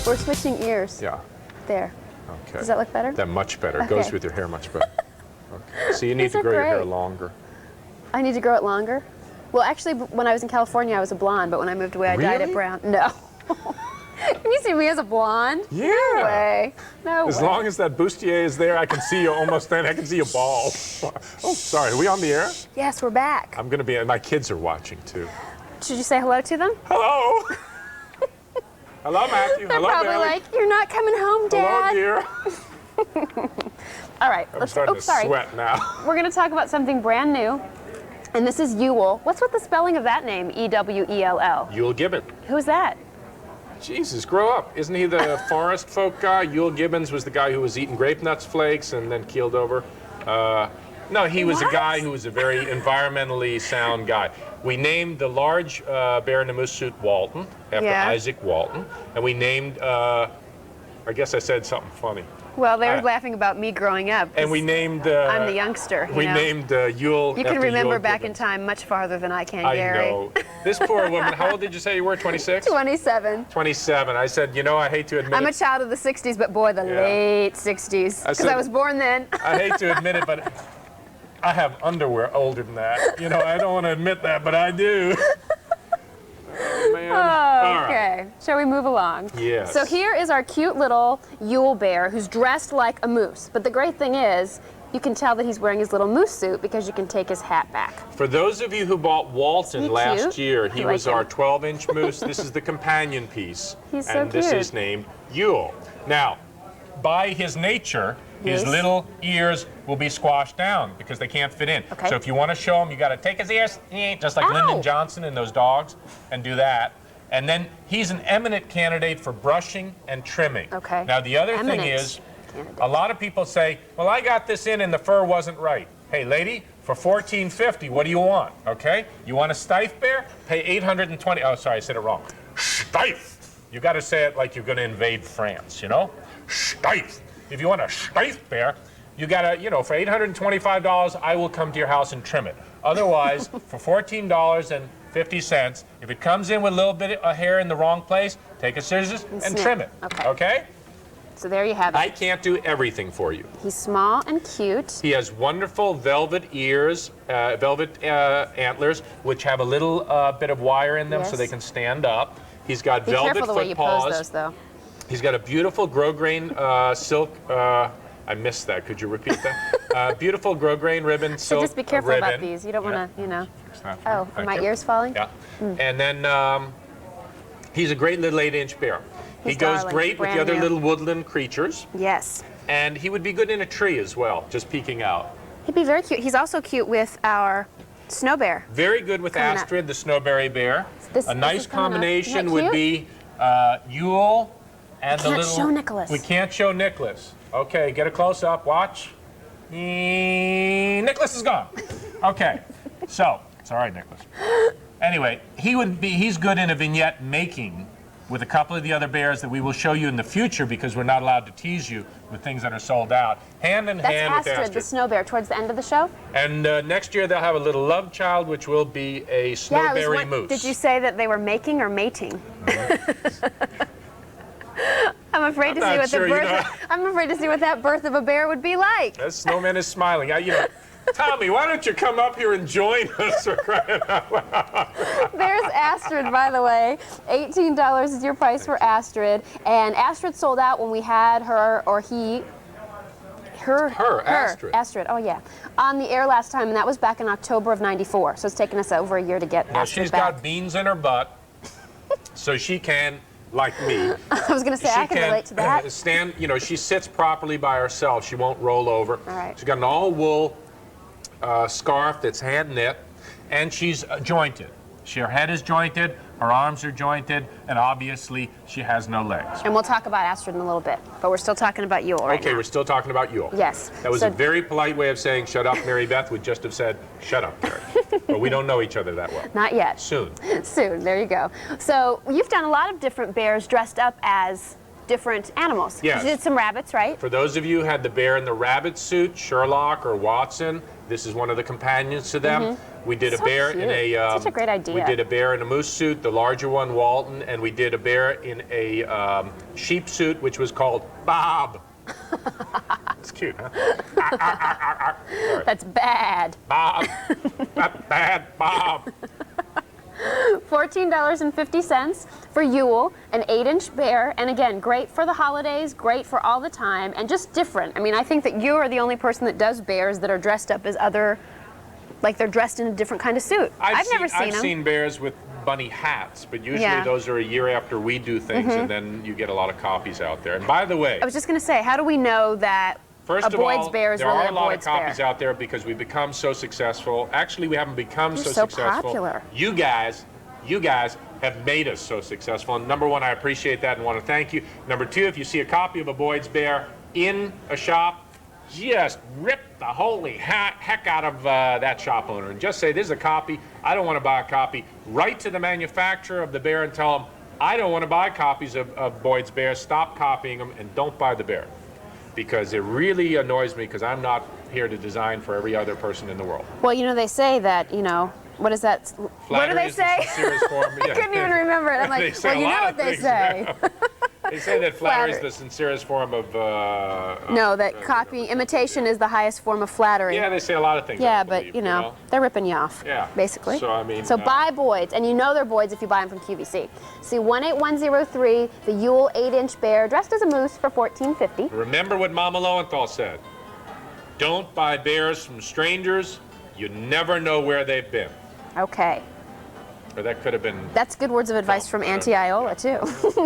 We're switching ears. Yeah. There. Okay. Does that look better? That much better. Okay. Goes with your hair much better. Okay. So you need These to are grow your hair great. longer. I need to grow it longer? Well, actually, when I was in California, I was a blonde, but when I moved away, I dyed it Really? brown. No. Can you see me as a blonde? Yeah. No way. No As way. long as that bustier is there, I can see you almost then. I can see you bald. Oh, sorry. Are we on the air? Yes, we're back. I'm going to be, my kids are watching too. Should you say hello to them? Hello. Hello, Matthew. They're Hello, probably Billy. like, you're not coming home, Dad. Hello, dear. All right. I'm starting to sorry. sweat now. We're going to talk about something brand new. And this is Ewell. What's with the spelling of that name, E-W-E-L-L? Ewell Gibbon. Who's that? Jesus, grow up. Isn't he the forest folk guy? Ewell Gibbons was the guy who was eating grape nuts flakes and then keeled over. No, he was a What? guy who was a very environmentally sound guy. We named the large bear in the moose suit Walton, after Yeah. Isaac Walton. And we named, I guess I said something funny. Well, they were laughing about me growing up. And we named... I'm the youngster. We you know? named Ewell You after can remember Ewell back in Gibbons. time much farther than I can, I Gary. know. This poor woman, how old did you say you were, 26? 27. 27. I said, you know, I hate to admit I'm a it. child of the 60s, but boy, the Yeah. late 60s. Because said- I was born then. I hate to admit it, but I have underwear older than that. You know, I don't want to admit that, but I do. Oh, man. All right. Okay, shall we move along? Yes. So here is our cute little Ewell bear who's dressed like a moose. But the great thing is, you can tell that he's wearing his little moose suit because you can take his hat back. For those of you who bought Walton Isn't he last cute? year, he I like was him. our 12-inch moose. This is the companion piece. He's so and this cute. is named Ewell. Now, by his nature, his Yes. little ears will be squashed down because they can't fit in. Okay. So if you want to show him, you got to take his ears, just like Ow. Lyndon Johnson and those dogs, and do that. And then he's an eminent candidate for brushing and trimming. Okay. Now, the other thing Eminent is, candidate. a lot of people say, well, I got this in and the fur wasn't right. Hey, lady, for $14.50, what do you want, okay? You want a stiff bear? Pay $820. Oh, sorry, I said it wrong. Stiff. You got to say it like you're going to invade France, you know? Stiff. If you want a stiff bear, you got to, you know, for $825, I will come to your house and trim it. Otherwise, for $14.50, if it comes in with a little bit of hair in the wrong place, take a scissors and snip. trim it, Okay. okay? So there you have it. I can't do everything for you. He's small and cute. He has wonderful velvet ears, velvet antlers, which have a little bit of wire in them so Yes. they can stand up. He's got Be velvet careful the way foot you paws. pose those, though. He's got a beautiful grosgrain silk. I missed that. Could you repeat that? Beautiful grosgrain ribbon So silk just be careful ribbon. about these. You don't want to, you know. Fix that. Oh, are Thank my you. ears falling? Yeah. And then he's a great little 8-inch bear. He He's goes darling. great with the Brand other new. little woodland creatures. Yes. And he would be good in a tree as well, just peeking out. He'd be very cute. He's also cute with our snow bear. Very good with Coming up. Astrid, the snowberry bear. This A nice is coming up. combination Isn't that would cute? be Ewell and the can't little... show Nicholas. We can't show Nicholas. Okay, get a close-up. Watch. Nicholas is gone. Okay, so, it's all right, Nicholas. Anyway, he's good in a vignette making with a couple of the other bears that we will show you in the future because we're not allowed to tease you with things that are sold out. Hand in That's hand with Astrid, the snow bear, towards the end of the show. And next year they'll have a little love child, which will be a snowberry moose. Did you say that they were making or mating? I'm afraid to see not what sure, the you birth. know. I'm afraid to see what that birth of a bear would be like. That snowman is smiling. You know, Tommy, why don't you come up here and join us for crying out loud? There's Astrid, by the way. $18 is your price for Astrid, and Astrid sold out when we had her or he. Astrid. Astrid, oh yeah, on the air last time, and that was back in October of '94. So it's taken us over a year to get Now Astrid she's back. got beans in her butt, so she can, like me, I was going to say she I can relate to that. stand. You know, she sits properly by herself. She won't roll over. All right. She's got an all wool scarf that's hand knit, and she's jointed. Her head is jointed, her arms are jointed, and obviously she has no legs. And we'll talk about Astrid in a little bit, but we're still talking about Ewell right Okay, now. we're still talking about Ewell. Yes. That was So- a very polite way of saying shut up. Mary Beth would just have said, shut up, Gary. But we don't know each other that well. Not yet. Soon. Soon, there you go. So you've done a lot of different bears dressed up as different animals. Yes. You did some rabbits, right? For those of you who had the bear in the rabbit suit, Sherlock or Watson, this is one of the companions to them. We did a So bear cute. in a. Such a great idea. We did a bear in a moose suit, the larger one, Walton, and we did a bear in a sheep suit, which was called Bob. It's cute, huh? That's bad. Bob. Bad Bob. $14.50 for Yule, an 8-inch bear, and again, great for the holidays, great for all the time, and just different. I mean, I think that you are the only person that does bears that are dressed up as other, like they're dressed in a different kind of suit. I've never seen them. I've seen bears with bunny hats, but usually Yeah. those are a year after we do things, and then you get a lot of copies out there. And by the way, I was just going to say, how do we know that first a of Boyd's all, bear is there really are a a lot Boyd's of copies bear? out there because we've become so successful. Actually, we haven't become You're so so successful. popular. You guys have made us so successful. And number one, I appreciate that and want to thank you. Number two, if you see a copy of a Boyd's bear in a shop, just rip the holy heck out of that shop owner and just say, this is a copy. I don't want to buy a copy. Write to the manufacturer of the bear and tell them, I don't want to buy copies of Boyd's bears. Stop copying them and don't buy the bear. Because it really annoys me because I'm not here to design for every other person in the world. Well, you know, they say that, you know, what is that? What do they say? I couldn't even remember it. I'm like, well, you know what they say. They say that flattery is Flattery. the sincerest form of... No, that imitation is the highest form of flattery. Yeah, they say a lot of things. Yeah, I but believe, you know, they're ripping you off. Yeah. Basically. So, I mean, So buy Boyd's, and you know they're Boyd's if you buy them from QVC. See 18103, the Yule 8-inch bear dressed as a moose for $14.50. Remember what Mama Lowenthal said. Don't buy bears from strangers. You never know where they've been. Okay. Or that could have been... That's good words of advice from Auntie Iola, too.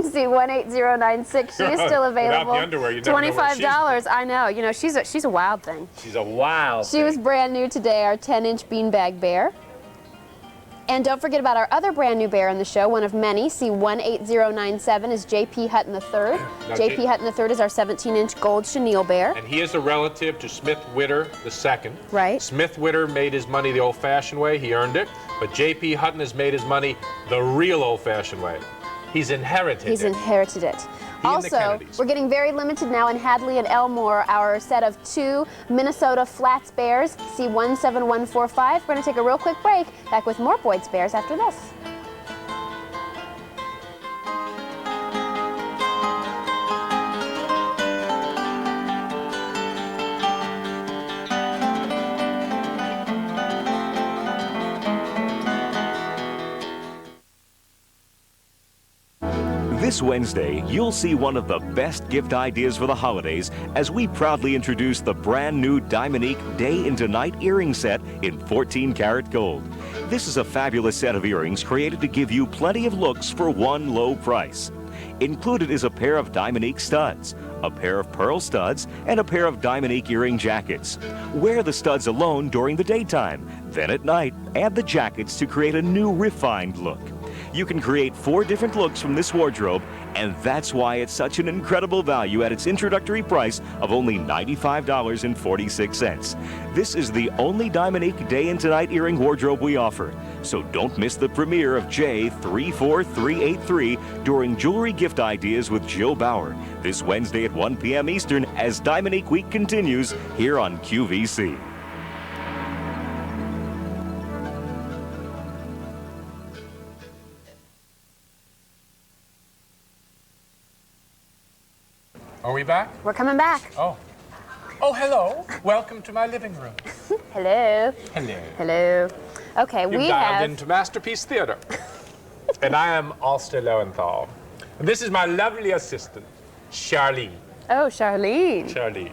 See 18096, she is still available. Without the underwear, you never know where she's $25, I know. You know, she's a wild thing. She's a wild She was brand new today, our 10-inch beanbag bear. And don't forget about our other brand new bear in the show, one of many. See 18097 is J.P. Hutton III. J.P. Hutton III is our 17-inch gold chenille bear. And he is a relative to Smith Witter II. Right. Smith Witter made his money the old-fashioned way. He earned it. But J.P. Hutton has made his money the real old-fashioned way. He's inherited He's it. inherited it. He and the Also, Kennedys. we're getting very limited now in Hadley and Elmore, our set of 2 Minnesota Flats bears. See 17145. We're going to take a real quick break. Back with more Boyd's bears after this. This Wednesday, you'll see one of the best gift ideas for the holidays as we proudly introduce the brand new Diamonique Day into Night earring set in 14-karat gold. This is a fabulous set of earrings created to give you plenty of looks for one low price. Included is a pair of Diamonique studs, a pair of pearl studs, and a pair of Diamonique earring jackets. Wear the studs alone during the daytime. Then at night, add the jackets to create a new refined look. You can create 4 different looks from this wardrobe, and that's why it's such an incredible value at its introductory price of only $95.46. This is the only Diamonique Day into Night earring wardrobe we offer, so don't miss the premiere of J34383 during Jewelry Gift Ideas with Jill Bauer this Wednesday at 1 p.m. Eastern as Diamonique Week continues here on QVC. Are we back? We're coming back. Oh. Oh, hello. Welcome to my living room. Hello. Hello. Hello. Okay, You've we dialed have... into Masterpiece Theater. And I am Ulster Lowenthal. And this is my lovely assistant, Charlene. Oh, Charlene. Charlene.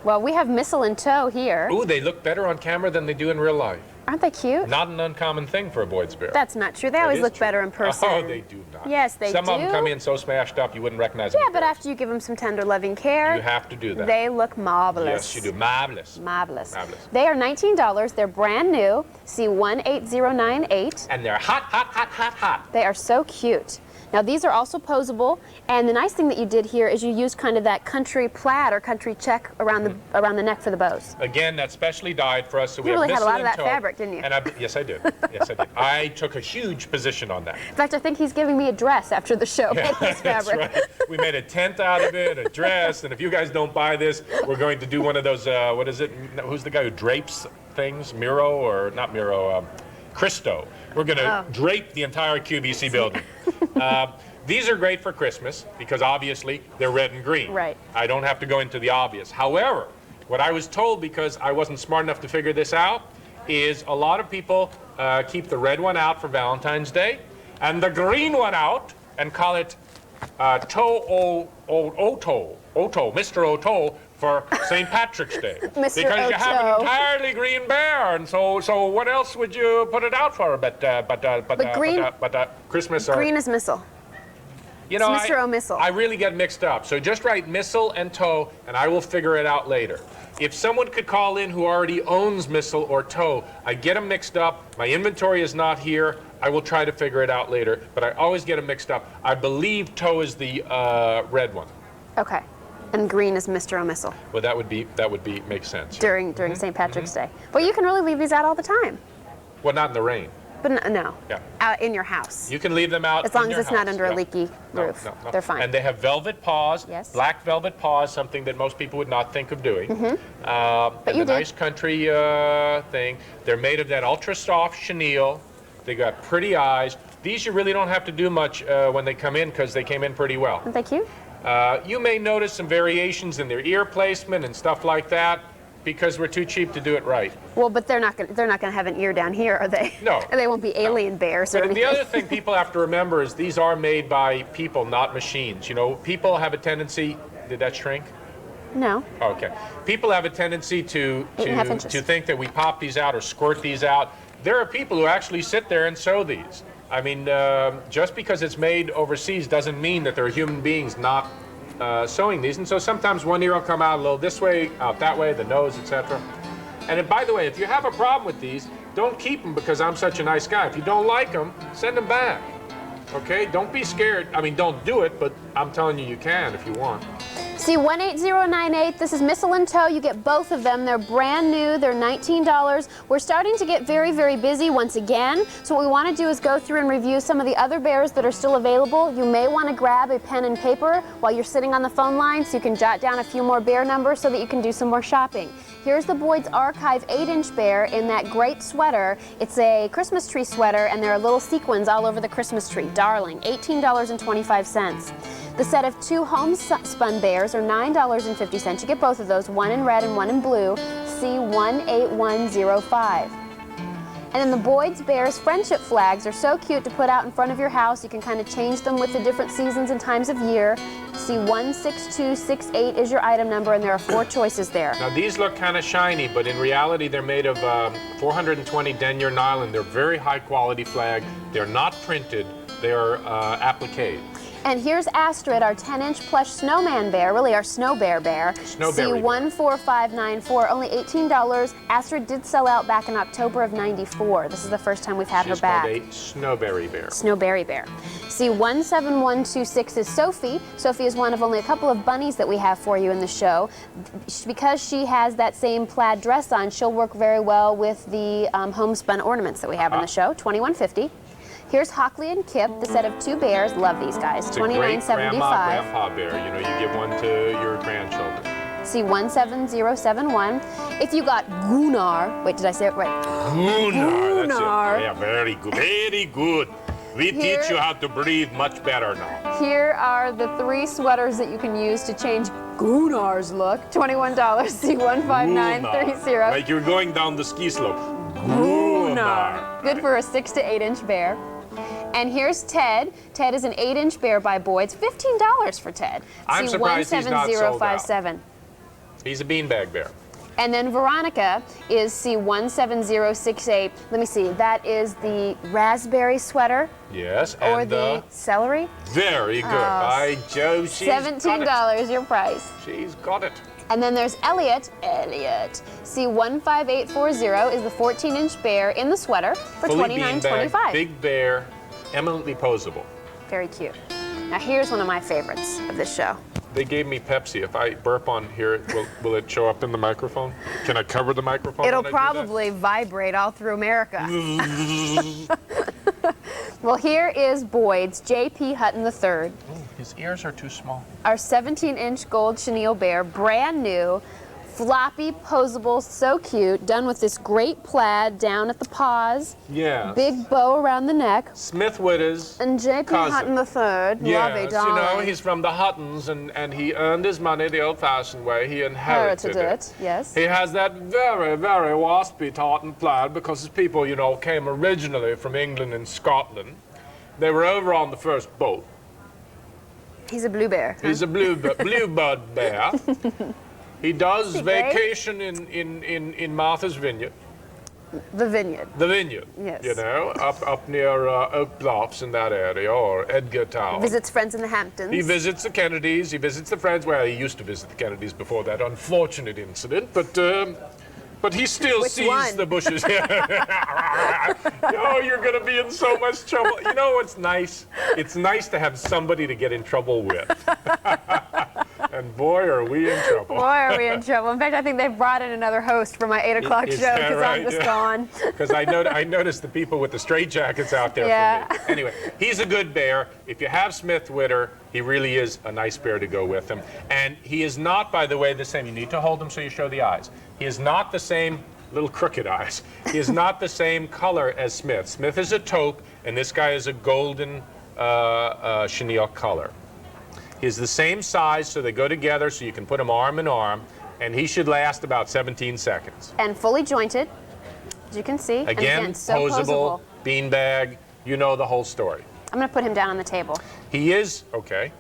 Well, we have Missile in tow here. Ooh, they look better on camera than they do in real life. Aren't they cute? Not an uncommon thing for a Boyd's bear. That's not true. They That always is look true. better in person. Oh, they do not. Yes, they Some do. of them come in so smashed up you wouldn't recognize them. Yeah, but after you give them some tender, loving care, You have to do that. they look marvelous. Yes, you do. Marvelous. Marvelous. Marvelous. They are $19. They're brand new. See 18098. And they're hot, hot, hot, hot, hot. They are so cute. Now these are also posable, and the nice thing that you did here is you used kind of that country plaid or country check around the neck for the bows. Again, that's specially dyed for us, so we You have really had a lot of Missile that in tow. fabric, didn't you? And yes, I did. Yes, I did. I took a huge position on that. In fact, I think he's giving me a dress after the show with this That's fabric. right. We made a tent out of it, a dress, and if you guys don't buy this, we're going to do one of those, what is it? Who's the guy who drapes things, Miro, or not Miro, Cristo. We're going to drape the entire QVC building. These are great for Christmas because obviously they're red and green. Right. I don't have to go into the obvious. However, what I was told, because I wasn't smart enough to figure this out, is a lot of people keep the red one out for Valentine's Day and the green one out and call it Mr. Oto for St. Patrick's Day. Mr. Because you have an Oto. entirely green bear, and so what else would you put it out for? But Christmas or Green is missile. you know, It's Mr. O'Missile. I really get mixed up. So just write missile and toe, and I will figure it out later. If someone could call in who already owns missile or toe, I get them mixed up. My inventory is not here. I will try to figure it out later, but I always get them mixed up. I believe toe is the red one. Okay. And green is Mr. O'Missile Well, that would make sense. during St. Patrick's Day. But you can really leave these out all the time. Well, not in the rain. But no. Yeah. Out in your house. You can leave them out As long in as your it's not house. under a Yeah. leaky roof. No. They're fine. And they have velvet paws, Yes. black velvet paws, something that most people would not think of doing. But And you a did. nice country thing. They're made of that ultra soft chenille. They got pretty eyes. These you really don't have to do much when they come in because they came in pretty well. Aren't they cute? You may notice some variations in their ear placement and stuff like that because we're too cheap to do it right. Well, but they're not gonna have an ear down here, are they? No. And they won't be alien bears or But anything. the other thing people have to remember is these are made by people, not machines. You know, people have a tendency. Did that shrink? No. Okay. People have a tendency to 8.5 inches. think that we pop these out or squirt these out. There are people who actually sit there and sew these. I mean, just because it's made overseas doesn't mean that there are human beings not sewing these. And so sometimes one ear will come out a little this way, out that way, the nose, etc. And by the way, if you have a problem with these, don't keep them because I'm such a nice guy. If you don't like them, send them back. Okay? Don't be scared. I mean, don't do it, but I'm telling you, you can if you want. See 18098, this is Missile and Toe. You get both of them. They're brand new. They're $19. We're starting to get very, very busy once again. So what we want to do is go through and review some of the other bears that are still available. You may want to grab a pen and paper while you're sitting on the phone line so you can jot down a few more bear numbers so that you can do some more shopping. Here's the Boyds Archive 8-inch bear in that great sweater. It's a Christmas tree sweater and there are little sequins all over the Christmas tree. Darling, $18.25. The set of 2 homespun bears are $9.50. You get both of those, one in red and one in blue. C18105. And then the Boyds Bears friendship flags are so cute to put out in front of your house. You can kind of change them with the different seasons and times of year. C16268 is your item number, and there are 4 choices there. Now these look kind of shiny, but in reality they're made of 420 denier nylon. They're very high quality flag. They're not printed. They are appliqué. And here's Astrid, our 10-inch plush snowman bear, really our snow bear. Snowberry bear. C14594, only $18. Astrid did sell out back in October of '94. This is the first time we've had her back. She's called a snowberry bear. Snowberry bear. C17126 is Sophie. Sophie is one of only a couple of bunnies that we have for you in the show. Because she has that same plaid dress on, she'll work very well with the homespun ornaments that we have in the show, $21.50. Here's Hockley and Kip, the set of 2 bears. Love these guys, It's a great $29.75. grandpa bear. You know, you give one to your grandchildren. C17071. If you got Gunnar, wait, did I say it right? Gunnar. That's Gunnar. it. Yeah, very good. Very good. We Here- teach you how to breathe much better now. Here are the 3 sweaters that you can use to change Gunnar's look. $21, C15930. Like you're going down the ski slope. Gunnar. Good for a 6 to 8 inch bear. And here's Ted. Ted is an 8-inch bear by Boyds. $15 for Ted. I'm surprised he's not sold out. C17057. He's a beanbag bear. And then Veronica is C17068. Let me see. That is the raspberry sweater Yes, or and the celery. very good. By Joe, she's got it. $17 your price. She's got it. And then there's Elliot. C15840 is the 14-inch bear in the sweater for Fully $29.25. beanbag, big bear, eminently posable. Very cute. Now here's one of my favorites of this show. They gave me Pepsi. If I burp on here, will it show up in the microphone? Can I cover the microphone? It'll when I do that? probably vibrate all through America. Well, here is Boyd's J.P. Hutton III. His ears are too small. Our 17-inch gold chenille bear, brand new, Floppy, posable, so cute, done with this great plaid down at the paws. Yeah. Big bow around the neck. Smith Witter's And J.P. Hutton III, Yes, lovey you darling. know, he's from the Huttons, and he earned his money the old-fashioned way. He inherited it. Yes. He has that very, very waspy tartan plaid because his people, you know, came originally from England and Scotland. They were over on the first boat. He's a blue bear. He's a bluebird bear. He does great? vacation in Martha's Vineyard. The vineyard. The vineyard. Yes. You know, up near Oak Bluffs in that area, or Edgartown. Visits friends in the Hamptons. He visits the Kennedys. He visits the Friends. Well, he used to visit the Kennedys before that unfortunate incident, but he still Which sees one? the bushes. Oh, you're going to be in so much trouble. You know what's nice? It's nice to have somebody to get in trouble with. And boy, are we in trouble. Boy, are we in trouble. In fact, I think they've brought in another host for my 8 o'clock Is show that because right? I'm just Yeah. gone. Because I noticed the people with the straitjackets out there Yeah. for me. Anyway, he's a good bear. If you have Smith Witter, he really is a nice bear to go with him. And he is not, by the way, the same. You need to hold him so you show the eyes. He is not the same little crooked eyes. He is not the same color as Smith. Smith is a taupe, and this guy is a golden chenille color. He's the same size, so they go together, so you can put him arm in arm, and he should last about 17 seconds. And fully jointed, as you can see. And Again, so posable, beanbag, you know the whole story. I'm going to put him down on the table. He is, okay.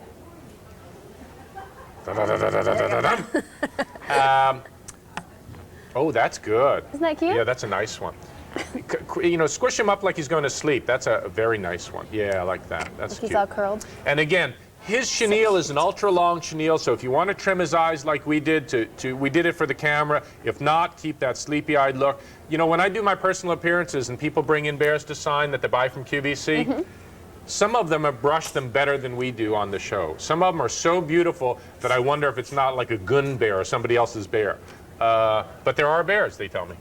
Oh, that's good. Isn't that cute? Yeah, that's a nice one. You know, squish him up like he's going to sleep. That's a very nice one. Yeah, I like that. That's He's cute. all curled. And again, his chenille is an ultra-long chenille, so if you want to trim his eyes like we did, we did it for the camera. If not, keep that sleepy-eyed look. You know, when I do my personal appearances and people bring in bears to sign that they buy from QVC, some of them have brushed them better than we do on the show. Some of them are so beautiful that I wonder if it's not like a gun bear or somebody else's bear. But there are bears, they tell me.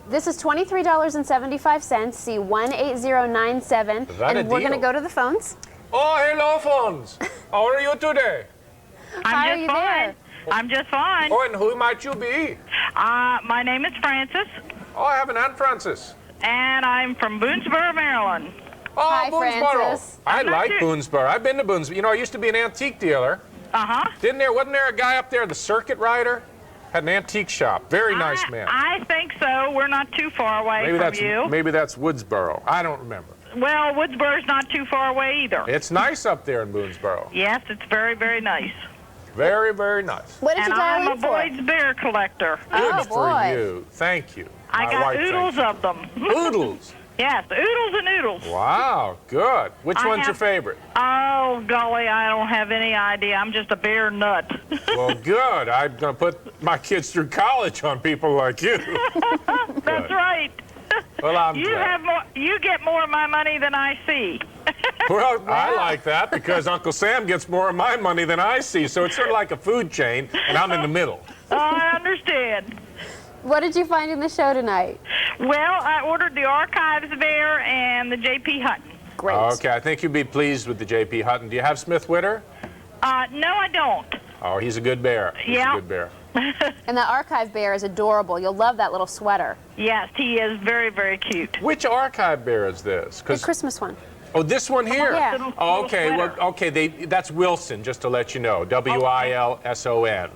This is $23.75, C18097. That a And we're going to deal? go to the phones. Oh, hello, phones. How are you today? How are I'm you just fine. there? I'm just fine. Oh, and who might you be? My name is Francis, Oh, I have an Aunt Francis. and I'm from Boonesboro, Maryland. Oh, Hi, Boonesboro. Francis. I I'm not like sure. Boonesboro. I've been to Boonesboro. You know, I used to be an antique dealer. Uh-huh. Wasn't there a guy up there, the circuit rider? Had an antique shop. Very nice man. I think so. We're not too far away from you. Maybe that's Woodsboro. I don't remember. Well, Woodsboro's not too far away either. It's nice up there in Boonesboro. Yes, it's very, very nice. Very, very nice. What did And you dial I'm a in for? Boyd's bear collector. Oh, Good for boy. you. Thank you. I My got wife oodles thanks of them. you. Oodles. Yes, oodles and oodles. Wow, good. Which I one's your have- favorite? Oh, golly, I don't have any idea. I'm just a bear nut. Well, good. I'm going to put my kids through college on people like you. That's right. Well, I'm You glad. have more. You get more of my money than I see. Well, I like that because Uncle Sam gets more of my money than I see, so it's sort of like a food chain, and I'm in the middle. Oh, I understand. What did you find in the show tonight? Well, I ordered the Archives bear and the J.P. Hutton. Great. Okay, I think you'd be pleased with the J.P. Hutton. Do you have Smith Witter? No, I don't. Oh, he's a good bear. He's Yeah. a good bear. And the archive bear is adorable. You'll love that little sweater. Yes, he is very, very cute. Which archive bear is this? The Christmas one. Oh, this one here? Yeah. Little- Oh, little okay, well, sweater. okay, that's Wilson, just to let you know. Wilson.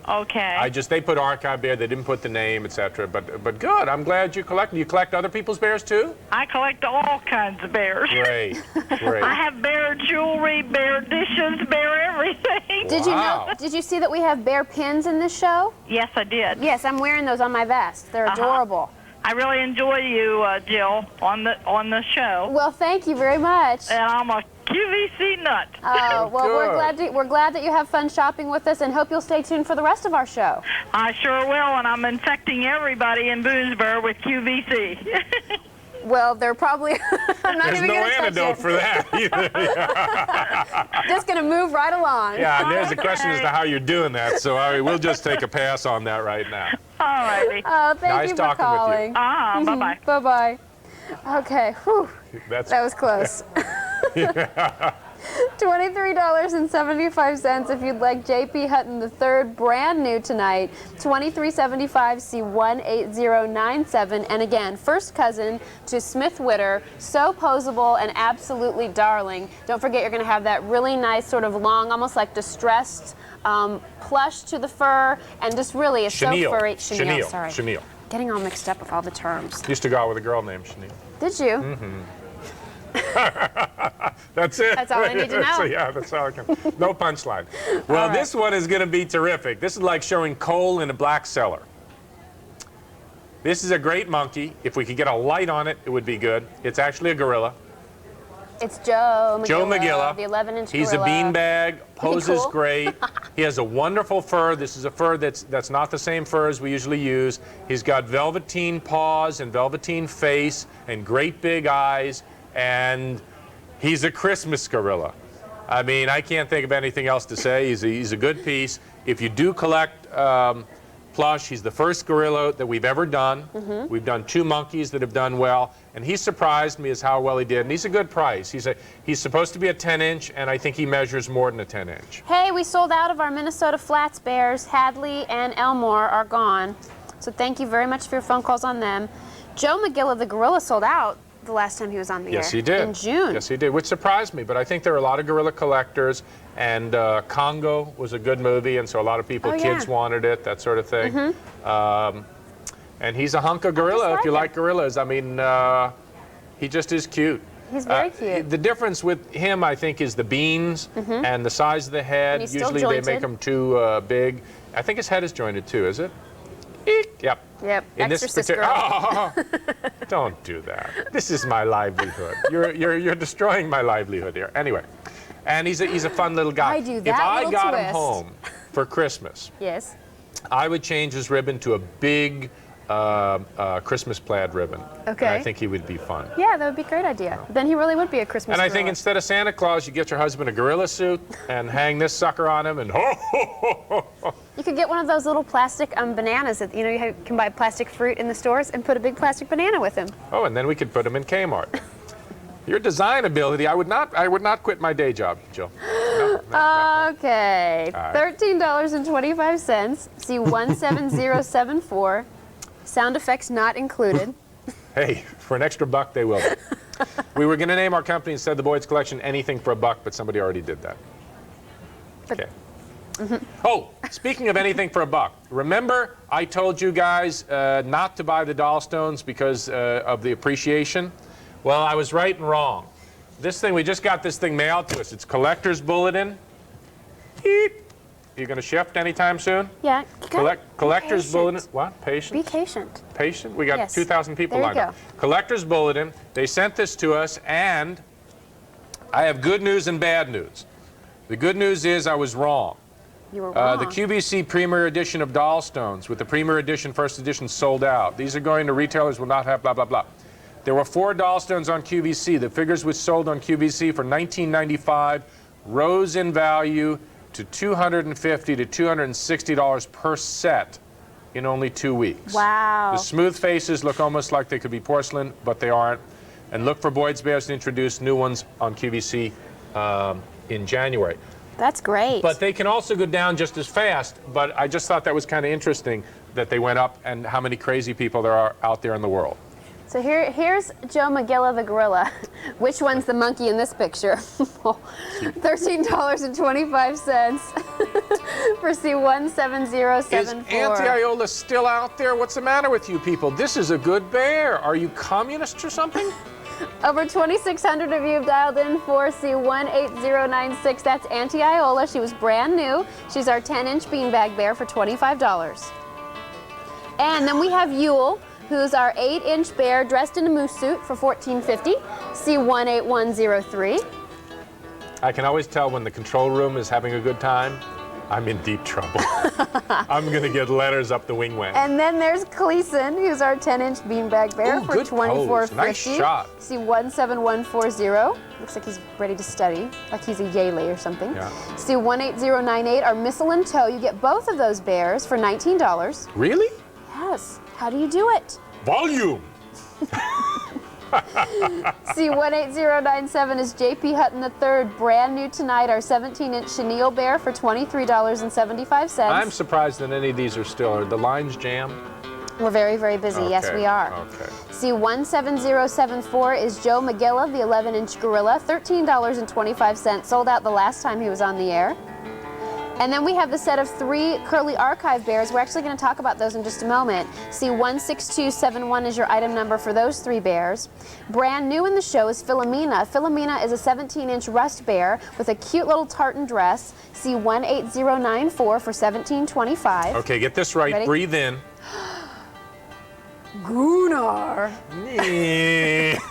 Okay. They put archive bear, they didn't put the name, etc. But good, I'm glad you collect. You collect other people's bears too? I collect all kinds of bears. Great, great. I have bear jewelry, bear dishes, bear everything. Did you Wow. know? Did you see that we have bear pins in this show? Yes, I did. Yes, I'm wearing those on my vest. They're adorable. I really enjoy you, Jill, on the show. Well, thank you very much. And I'm a QVC nut. Well, Good. we're glad that you have fun shopping with us, and hope you'll stay tuned for the rest of our show. I sure will, and I'm infecting everybody in Boonesboro with QVC. Well, they're probably. I'm not There's even no gonna touch antidote it. for that either. Just gonna move right along. Yeah, and there's a question as to how you're doing that, so we'll just take a pass on that right now. All righty. Oh, thank Nice you for talking with you. calling. Bye-bye. Bye-bye. Okay. Whew. That's That was close. $23.75 if you'd like JP Hutton III, brand new tonight. $23.75, see 18097. And again, first cousin to Smith Witter, so posable and absolutely darling. Don't forget you're going to have that really nice sort of long, almost like distressed plush to the fur, and just really a so furry chenille. Sorry. Chenille. Getting all mixed up with all the terms. Used to go out with a girl named Chenille. Did you? Mm-hmm. That's it. That's all I need to know. So, yeah, that's all I can. No punchline. Well, right. This one is going to be terrific. This is like showing coal in a black cellar. This is a great monkey. If we could get a light on it, it would be good. It's actually a gorilla. It's Joe McGilla. Joe McGilla. The 11-inch gorilla. He's a beanbag. Poses cool. great. He has a wonderful fur. This is a fur that's not the same fur as we usually use. He's got velveteen paws and velveteen face and great big eyes. And he's a Christmas gorilla. I mean, I can't think of anything else to say. He's a good piece. If you do collect plush, he's the first gorilla that we've ever done. Mm-hmm. We've done 2 monkeys that have done well, and he surprised me as how well he did. And he's a good price. He's supposed to be a 10-inch, and I think he measures more than a 10-inch. Hey, we sold out of our Minnesota Flats bears. Hadley and Elmore are gone. So thank you very much for your phone calls on them. Joe McGilla, the gorilla, sold out the last time he was on the air. Yes, he did. In June. Yes, he did, which surprised me. But I think there are a lot of gorilla collectors, and Congo was a good movie, and so a lot of people, kids wanted it, that sort of thing. Mm-hmm. And he's a hunk of gorilla if you like gorillas. I mean, he just is cute. He's very cute. The difference with him, I think, is the beans and the size of the head. Usually they make him too big. I think his head is jointed too, is it? Eek. Yep. Yep. In Exorcist this girl. Oh, don't do that. This is my livelihood. You're destroying my livelihood here. Anyway, and he's a fun little guy. I do that If I little got twist. him home for Christmas, Yes. I would change his ribbon to a big Christmas plaid ribbon. Okay. And I think he would be fun. Yeah, that would be a great idea. Then he really would be a Christmas And I think gorilla. instead of Santa Claus, you get your husband a gorilla suit and hang this sucker on him and ho, ho, ho, ho, ho. You could get one of those little plastic bananas that, you know, you can buy plastic fruit in the stores and put a big plastic banana with him. Oh, and then we could put him in Kmart. Your design ability, I would not quit my day job, Jill. No. Okay. All right. $13.25. See 17074. Sound effects not included. Hey, for an extra $1, they will. We were going to name our company instead of the Boyds Collection anything for $1, but somebody already did that. Okay. Oh, speaking of anything for $1, remember I told you guys not to buy the doll stones because of the appreciation? Well, I was right and wrong. This thing, we just got this thing mailed to us. It's collector's bulletin. Beep. You going to shift anytime soon? Yeah. Collector's bulletin. What? Patient? Be patient. Patient? We got Yes. 2,000 people There you lined up. go. Collector's bulletin. They sent this to us, and I have good news and bad news. The good news is I was wrong. You were wrong. The QVC Premier Edition of Doll Stones with the Premier Edition, First Edition sold out. These are going to retailers will not have blah, blah, blah. There were 4 doll stones on QVC. The figures which sold on QVC for $19.95 rose in value to $250 to $260 per set in only 2 weeks. Wow. The smooth faces look almost like they could be porcelain, but they aren't. And look for Boyd's Bears to introduce new ones on QVC in January. That's great. But they can also go down just as fast. But I just thought that was kind of interesting that they went up and how many crazy people there are out there in the world. So here's Joe McGilla the gorilla. Which one's the monkey in this picture? $13.25 for C17074. Is Auntie Iola still out there? What's the matter with you people? This is a good bear. Are you communists or something? Over 2,600 of you have dialed in for C18096. That's Auntie Iola. She was brand new. She's our 10-inch beanbag bear for $25. And then we have Yule, who's our 8-inch bear dressed in a moose suit for $14.50. C18103. I can always tell when the control room is having a good time. I'm in deep trouble. I'm going to get letters up the wingway. And then there's Cleason, who's our 10-inch beanbag bear Ooh, for good pose. $24.50. Nice shot. C17140. Looks like he's ready to study, like he's a Yale or something. Yeah. C18098, our Missile and Toe. You get both of those bears for $19. Really? Yes. How do you do it? Volume. C18097 is JP Hutton III, brand new tonight, our 17-inch chenille bear for $23.75. I'm surprised that any of these are still. Are the lines jammed? We're very, very busy. Okay. Yes, we are. Okay. C17074 is Joe McGilla, the 11-inch gorilla, $13.25. Sold out the last time he was on the air. And then we have the set of 3 Curly Archive bears. We're actually going to talk about those in just a moment. C16271 is your item number for those 3 bears. Brand new in the show is Philomena. Philomena is a 17-inch rust bear with a cute little tartan dress. C18094 for $17.25. Okay, get this right. Ready? Breathe in. Gunnar.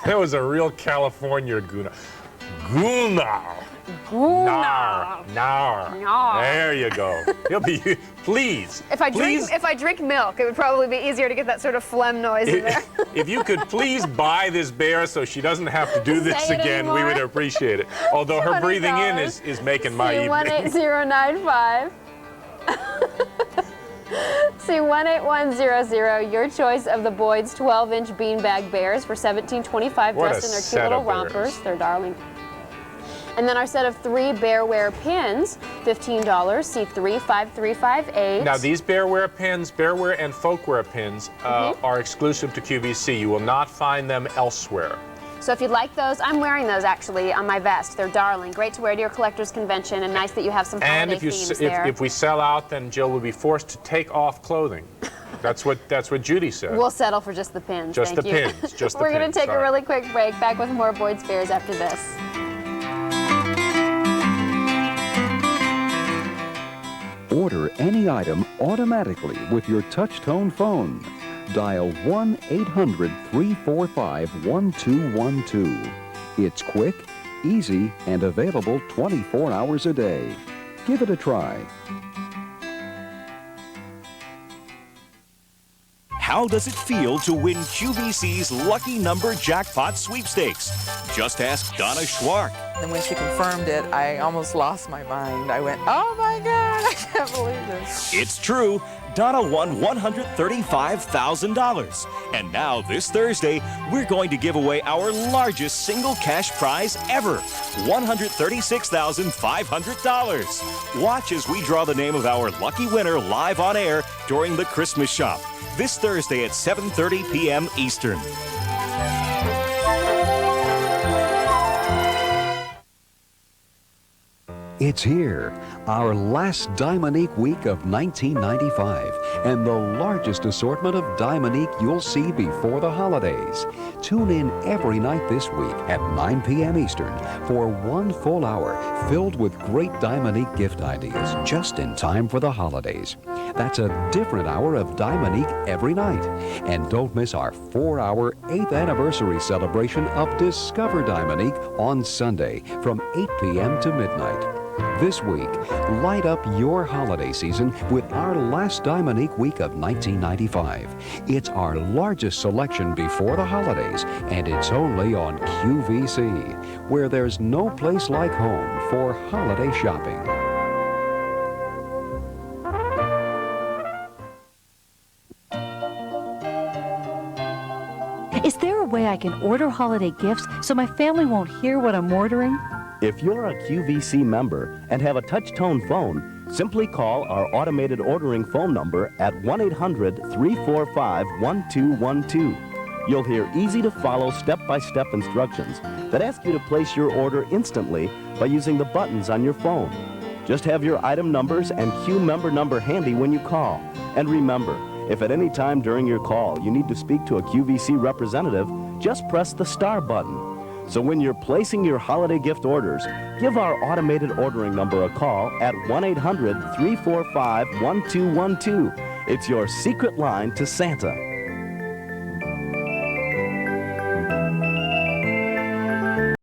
That was a real California Gunnar. Gunnar. Gunnar. Nar. There you go. He'll be, please. If I drink milk, it would probably be easier to get that sort of phlegm noise in there. If you could please buy this bear so she doesn't have to do this Say it again, we anymore. would appreciate it. Although her breathing in is making my evening. C18095. C18100, your choice of the Boyds 12-inch beanbag bears for $17.25, What dressed a in their set cute little of bears. rompers. They're darling. And then our set of 3 bearwear pins, $15, C35358. Now these bearwear pins, bearwear and folkwear pins are exclusive to QVC. You will not find them elsewhere. So if you'd like those, I'm wearing those actually on my vest. They're darling. Great to wear to your collector's convention, and nice that you have some holiday And themes there. if we sell out, then Jill will be forced to take off clothing. That's what Judy said. We'll settle for just the pins. Just Thank the you. pins, just the We're going pins, to take a sorry. really quick break. Back with more Boyd's Bears after this. Order any item automatically with your touch-tone phone. Dial 1-800-345-1212. It's quick, easy, and available 24 hours a day. Give it a try. How does it feel to win QVC's Lucky Number Jackpot Sweepstakes? Just ask Donna Schwark. And when she confirmed it, I almost lost my mind. I went, oh my God, I can't believe this. It's true. Donna won $135,000. And now, this Thursday, we're going to give away our largest single cash prize ever, $136,500. Watch as we draw the name of our lucky winner live on air during the Christmas Shop, this Thursday at 7:30 p.m. Eastern. It's here, our last Dimonique week of 1995, and the largest assortment of Dimonique you'll see before the holidays. Tune in every night this week at 9 p.m. Eastern for 1 full hour filled with great Dimonique gift ideas just in time for the holidays. That's a different hour of Dimonique every night. And don't miss our 4-hour 8th anniversary celebration of Discover Dimonique on Sunday from 8 p.m. to midnight. This week, light up your holiday season with our last Dimonique week of 1995. It's our largest selection before the holidays, and it's only on QVC, where there's no place like home for holiday shopping. Is there a way I can order holiday gifts so my family won't hear what I'm ordering? If you're a QVC member and have a touch-tone phone, simply call our automated ordering phone number at 1-800-345-1212. You'll hear easy-to-follow step-by-step instructions that ask you to place your order instantly by using the buttons on your phone. Just have your item numbers and queue member number handy when you call. And remember, if at any time during your call you need to speak to a QVC representative, just press the star button. So when you're placing your holiday gift orders, give our automated ordering number a call at 1-800-345-1212. It's your secret line to Santa.